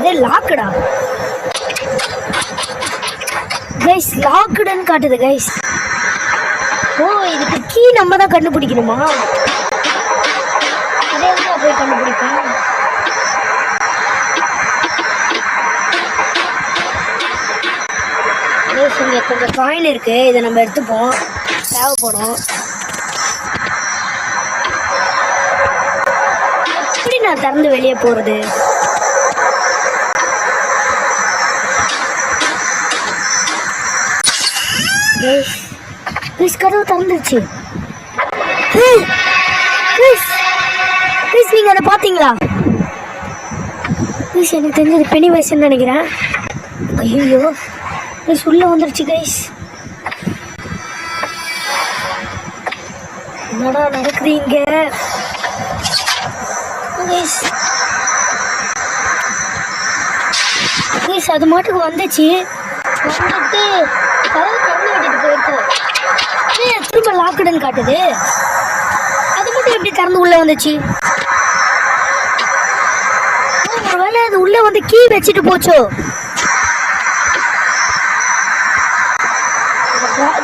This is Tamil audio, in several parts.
என்னது லாக்குடா கைஸ், லாக்குடுன்னு காட்டுது கைஸ். ஓ, இதுக்கு கீ நம்ம தான் கண்டுபிடிக்கணுமா? அதே தான் போய் கண்டுபிடிப்பேன். இங்கே கொஞ்சம் காயின் இருக்கு, இதை நம்ம எடுத்துப்போம், தேவைப்படும். எப்படி நான் திறந்து வெளியே போறது? கதவு திறந்துருச்சு. நீங்க அதை பாத்தீங்களா? எனக்கு தெரிஞ்சது பெனி வயசுன்னு நினைக்கிறேன். ஐயோ, உள்ள வந்துருச்சு கைஸ். என்னடா நடக்குது இங்க? அது மாட்டுக்கு வந்துச்சு. வந்துட்டு கதவு திறந்து விட்டுட்டு போயிருக்கோம். திரும்ப லாக்குடன் காட்டுது. அது மட்டும் எப்படி திறந்து உள்ள வந்துச்சு? ஒருவேளை அது உள்ள வந்து கீ வச்சுட்டு போச்சோ?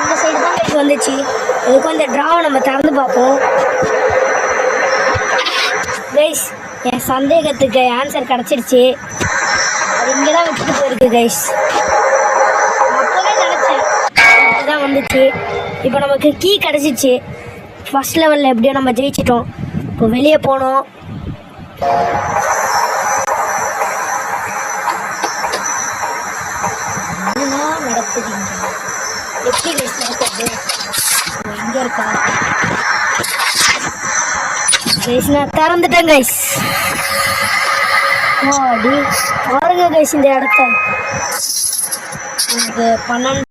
இந்த சைடு தான் வந்துச்சு. இதுக்கு அந்த டிராவை நம்ம திறந்து பார்ப்போம். கைஸ், என் சந்தேகத்துக்கு ஆன்சர் கிடச்சிருச்சு. அது இங்கே தான் வச்சுட்டு போயிருக்கு கைஸ். அப்போவே நினச்சேன் இதுதான் வந்துச்சு. இப்போ நமக்கு கீ கிடச்சிச்சு. ஃபர்ஸ்ட் லெவலில் எப்படியோ நம்ம ஜெயிச்சிட்டோம். இப்போ வெளியே போனோம். நடக்குது எப்படி கைஸ் நடக்குது? எங்கே இருக்கா கைஸ்? நான் திறந்துட்டேன் கைஸ். பாருங்க கைஸ், இந்த இடத்த எனக்கு 12